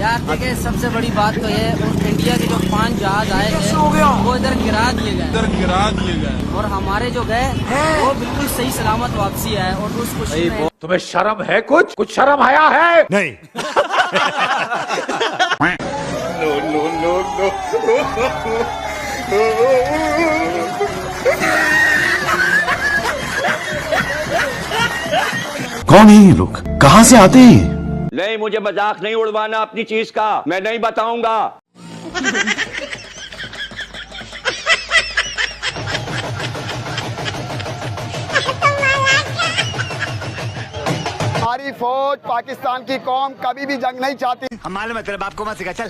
यार देखिए, सबसे बड़ी बात तो ये इंडिया के जो 5 जहाज आए हैं वो इधर गिरा दिए गए और हमारे जो गए वो बिल्कुल सही सलामत वापसी है। और उस खुशी में तुम्हें शर्म है? कुछ शर्म आया है? नहीं। No no no no. कौन है ये लोग? कहां से आते हैं? नहीं, मुझे मजाक नहीं उड़वाना अपनी चीज का, मैं नहीं बताऊंगा। हमारी फौज, पाकिस्तान की कौम कभी भी जंग नहीं चाहती। हम मालूम है, तेरे बाप को मत सिखा। चल।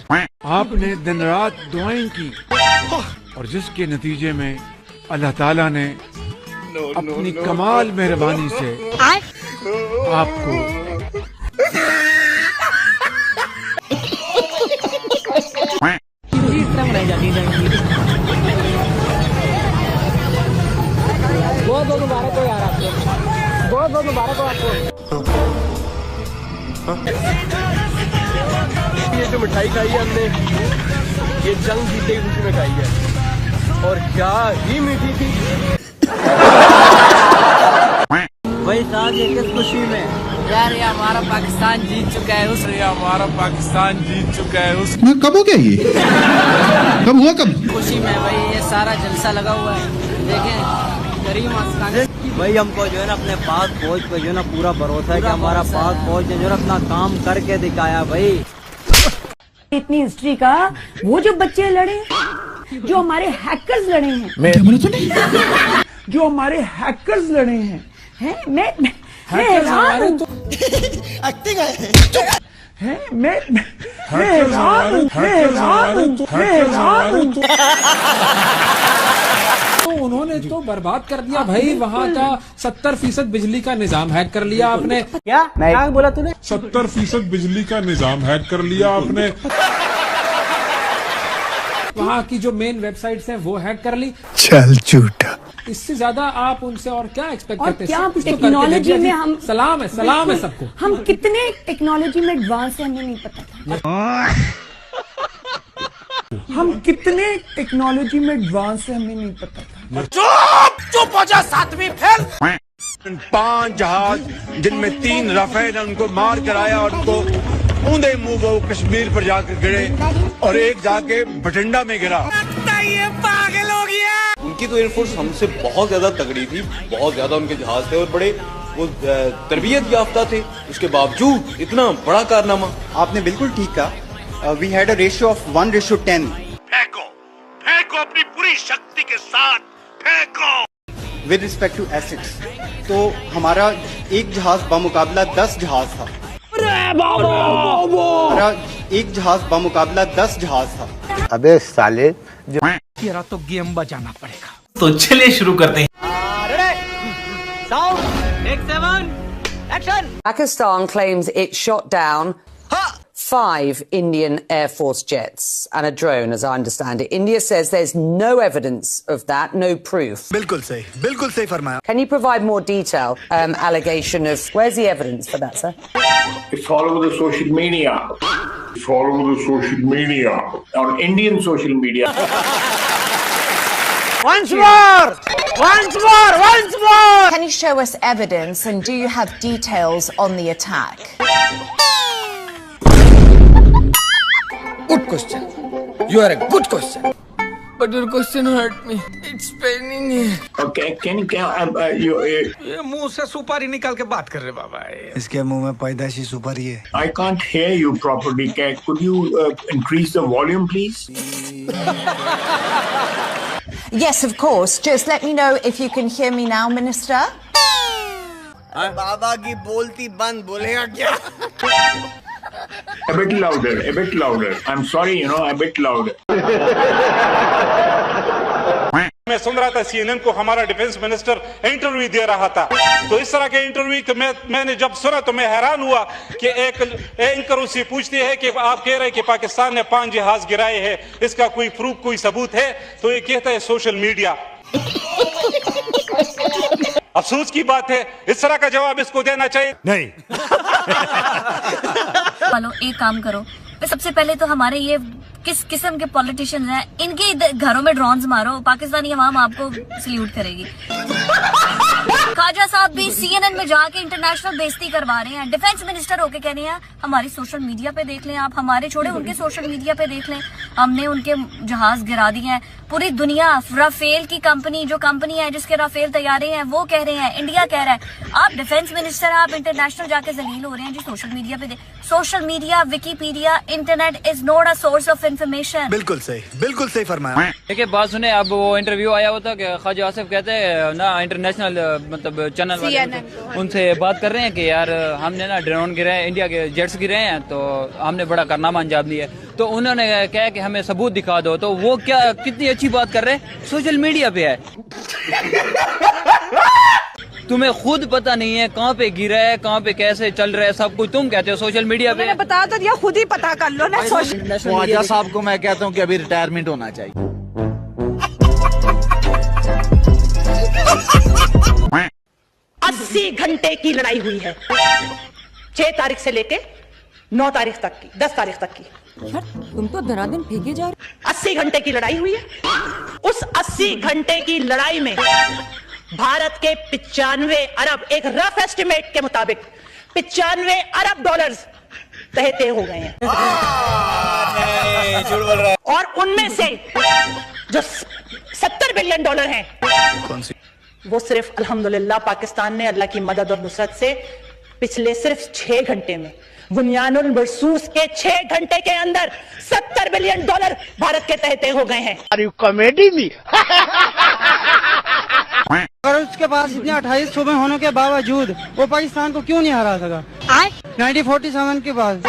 आपने दिन रात दुआएं की और जिसके नतीजे में अल्लाह ताला ने अपनी कमाल मेहरबानी से आपको बहुत मुबारक हो यार, आपको बहुत मुबारक हो आपको। ये जो मिठाई खाई है हमने, ये जंग जीते की खुशी में खाई है और क्या ही मीठी थी। वही साहब, ये किस खुशी में यार, ये हमारा पाकिस्तान जीत चुका है। कब हो गया ये? कब हुआ? कब? खुशी में भाई ये सारा जलसा लगा हुआ है। देखें करीम आस्तान भाई, हमको जो है ना अपने पाक फौज पे जो है ना पूरा भरोसा है कि हमारा पाक फौज ने जो है अपना काम करके दिखाया। भाई इतनी हिस्ट्री का वो जो बच्चे लड़े, जो हमारे हैकर्स लड़े हैं, जो हमारे हैकर्स लड़े हैं, मैं हैरान हूं। एक्टिंग है। मैं हैरान हूं। तो उन्होंने तो बर्बाद कर दिया भाई, वहाँ का 70% बिजली का निजाम हैक कर लिया आपने। क्या बोला तूने? 70% बिजली का निजाम हैक कर लिया आपने। वहाँ की जो मेन वेबसाइट्स हैं वो हैक कर ली। चल झूठा। इससे ज्यादा आप उनसे और क्या एक्सपेक्ट करते हैं? क्या टेक्नोलॉजी में हम सलाम है सबको। हम कितने टेक्नोलॉजी में एडवांस है हमें नहीं पता था। हम कितने टेक्नोलॉजी में एडवांस है हमें नहीं पता था। चुप हो जा, 7वीं फेल। 5 जहाज जिनमें 3 राफेल ने उनको मार कराया और उनको ऊंधे मुंह वो कश्मीर पर जाकर गिरे और एक जाके बठिंडा में गिरा। ये पागल हो गया। उनकी तो एयरफोर्स हमसे बहुत ज्यादा तगड़ी थी, बहुत ज्यादा उनके जहाज थे और बड़े वो तरबियत याफ्ता थे। उसके बावजूद इतना बड़ा कारनामा। आपने बिल्कुल ठीक कहा। We had a ratio of 1:10। फेंको अपनी पूरी शक्ति के साथ फेंको। विद रिस्पेक्ट टू एसिड्स, तो हमारा एक जहाज बामुकाबला 10 जहाज था। हमारा एक जहाज बामुकाबला 10 जहाज था। अबे साले, तेरा तो गेम बजाना पड़ेगा। तो चलिए शुरू करते हैं। Pakistan claims it shot down 5 Indian Air Force jets and a drone, as I understand it. India says there's no evidence of that, no proof. बिल्कुल सही फरमाया। Can you provide more detail? Allegation of where's the evidence for that, sir? It's all over the social media. On Indian social media. Once more! Can you show us evidence and do you have details on the attack? Good question. You are a good question. But your question hurt me. It's paining me. Okay, can you ये मुंह से सुपारी निकाल के बात कर रहे बाबा। इसके मुंह में पैदाइशी सुपारी है। I can't hear you properly. Could you increase the volume, please? Yes, of course. Just let me know if you can hear me now, Minister. बाबा की बोलती बंद, बोलेगा क्या? A bit louder. I'm sorry, a bit louder. मैं सुन रहा था CNN को हमारा डिफेंस मिनिस्टर इंटरव्यू दे रहा था, तो इस तरह के इंटरव्यू को मैंने जब सुना तो मैं हैरान हुआ कि एक एंकर उससे पूछती है कि आप कह रहे हैं कि पाकिस्तान ने 5 जहाज गिराए हैं, इसका कोई प्रूफ, कोई सबूत है? तो ये कहता है सोशल मीडिया। अफसोस की बात है, इस तरह का जवाब इसको देना चाहिए। नहीं। एक काम करो, सबसे पहले तो हमारे ये किस किस्म के पॉलिटिशियंस हैं, इनके घरों में ड्रोन्स मारो, पाकिस्तानी अवाम आपको सल्यूट करेगी। ख्वाजा साहब भी CNN में जाके इंटरनेशनल बेइज्जती करवा रहे हैं, डिफेंस मिनिस्टर होके कह रहे हैं हमारी सोशल मीडिया पे देख लें आप, हमारे छोड़े उनके सोशल मीडिया पे देख लें, हमने उनके जहाज गिरा दिए हैं। पूरी दुनिया राफेल की कंपनी, जो कंपनी है जिसके राफेल तैयारे हैं, वो कह रहे हैं, इंडिया कह रहा है। आप डिफेंस मिनिस्टर, आप इंटरनेशनल जाके जलील हो रहे हैं जी सोशल मीडिया पे। Social media, Wikipedia, internet is not a source of information. बिल्कुल सही फरमाया। देखिए बात सुने, अब वो इंटरव्यू आया हुआ था कि ख्वाजा आसिफ कहते हैं ना, इंटरनेशनल मतलब चैनल वाले उनसे बात कर रहे हैं कि यार हमने ना ड्रोन गिरे हैं, इंडिया के जेट्स गिरे हैं, तो हमने बड़ा कारनामा अंजाम दिया है। तो उन्होंने कहा कि हमें सबूत दिखा दो। तो वो क्या कितनी अच्छी बात कर रहे हैं, सोशल मीडिया पे है। तुम्हें खुद पता नहीं है कहाँ पे गिरा है, कहाँ पे कैसे चल रहा है, सब कुछ तुम कहते हो सोशल मीडिया पे। मैंने बता तो दिया, खुद ही पता कर लो ना। ख्वाजा साहब को मैं कहता हूँ कि अभी रिटायरमेंट होना चाहिए। 80 घंटे की लड़ाई हुई है, 6 तारीख से लेके 9 तारीख तक की, 10 तारीख तक की। यार तुम तो धनाधन फेंके जा रहे। 80 घंटे की लड़ाई हुई है। उस 80 घंटे की लड़ाई में भारत के 95 अरब, एक रफ एस्टिमेट के मुताबिक 95 अरब डॉलर्स तय हो गए हैं। और उनमें से जो 70 बिलियन डॉलर हैं, कौन सी? वो सिर्फ अल्हम्दुलिल्लाह पाकिस्तान ने अल्लाह की मदद और नुसरत से पिछले सिर्फ 6 घंटे में, बुनियानुल मरसूस के 6 घंटे के अंदर 70 बिलियन डॉलर भारत के तहत हो गए हैं। कॉमेडी में अगर उसके पास इतने 28 सूबे होने के बावजूद वो पाकिस्तान को क्यों नहीं हरा सका? 1947 के बाद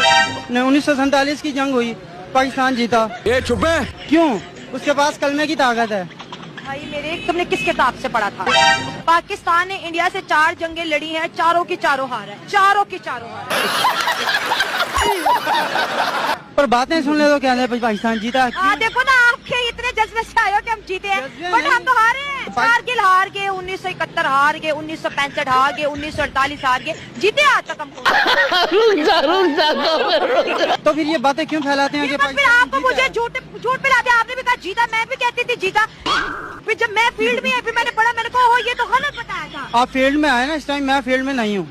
1947 की जंग हुई, पाकिस्तान जीता। ये चुप है क्यों? उसके पास कलमे की ताकत है। भाई मेरे, तुमने किस किताब से पढ़ा था? पाकिस्तान ने इंडिया से 4 जंगें लड़ी हैं, चारों की चारों हार है, चारों की चारों हार है। पर बातें सुन ले तो क्या है पाकिस्तान जीता। देखो ना, आपके इतने जज्बे से आए हो कि हम जीते हैं, बट हम तो हारे हैं। कारगिल हार गए, 1971 हार गए, 1965 हार गए, 1948 हार गए, जीते आज तक हमको। तो फिर ये बातें क्यों फैलाते हैं? फिर आपको मुझे झूठ पिलाते। आपने भी कहा जीता, मैं भी कहती थी जीता। फिर जब मैं फील्ड में, फिर मैंने पढ़ा, मैंने कहा ये तो गलत बताया था। आप फील्ड में आए ना, इस टाइम मैं फील्ड में नहीं हूँ।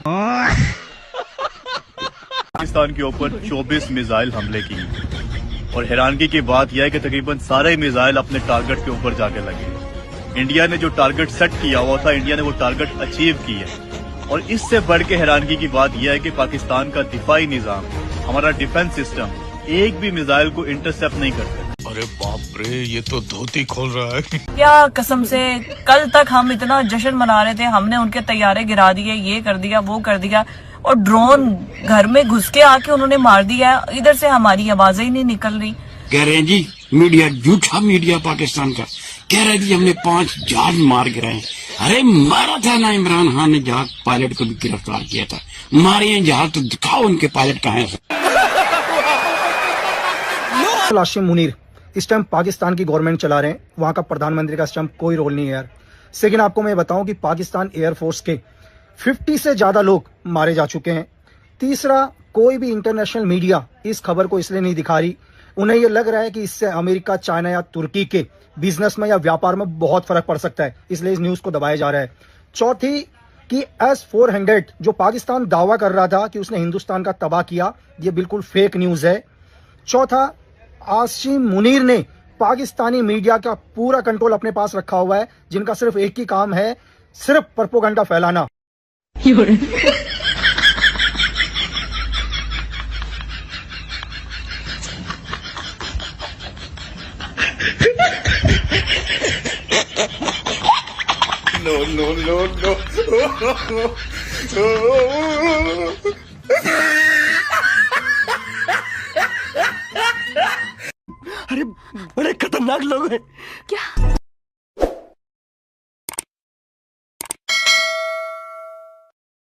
पाकिस्तान के ऊपर 24 मिसाइल हमले की, और हैरानगी की बात यह है कि तकरीबन सारे मिसाइल अपने टारगेट के ऊपर जाके लगे। इंडिया ने जो टारगेट सेट किया हुआ था, इंडिया ने वो टारगेट अचीव किया। और इससे बढ़ के हैरानगी की बात यह है कि पाकिस्तान का दिफाई निजाम, हमारा डिफेंस सिस्टम एक भी मिसाइल को इंटरसेप्ट नहीं करता। अरे बाप रे, ये तो धोती खोल रहा है। क्या कसम से, कल तक हम इतना जश्न मना रहे थे, हमने उनके तैयारे गिरा दिए, ये कर दिया, वो कर दिया, और ड्रोन घर में घुस के आके उन्होंने मार दिया। इधर से हमारी आवाजें ही नहीं निकल रही। कह रहे हैं जी मीडिया, झूठा मीडिया पाकिस्तान का कह रहा है जी हमने 5 जहाज मार गिराए। अरे मारा था ना, इमरान खान ने जहाज पायलट को भी गिरफ्तार किया था। मारे हैं जहाज तो दिखाओ उनके पायलट कहाँ हैं। आसिम मुनीर इस टाइम पाकिस्तान की गवर्नमेंट चला रहे हैं, वहां का प्रधानमंत्री का इस टाइम कोई रोल नहीं है यार। लेकिन आपको मैं बताऊं कि पाकिस्तान एयरफोर्स के 50 से ज्यादा लोग मारे जा चुके हैं। तीसरा, कोई भी इंटरनेशनल मीडिया इस खबर को इसलिए नहीं दिखा रही, उन्हें यह लग रहा है कि इससे अमेरिका, चाइना या तुर्की के बिजनेस में या व्यापार में बहुत फर्क पड़ सकता है, इसलिए इस न्यूज को दबाया जा रहा है। चौथी कि S-400 जो पाकिस्तान दावा कर रहा था कि उसने हिंदुस्तान का तबाह किया, ये बिल्कुल फेक न्यूज है। चौथा, आसिम मुनीर ने पाकिस्तानी मीडिया का पूरा कंट्रोल अपने पास रखा हुआ है, जिनका सिर्फ एक ही काम है, सिर्फ प्रोपेगेंडा फैलाना। No. अरे बड़े खतरनाक लोग हैं। क्या?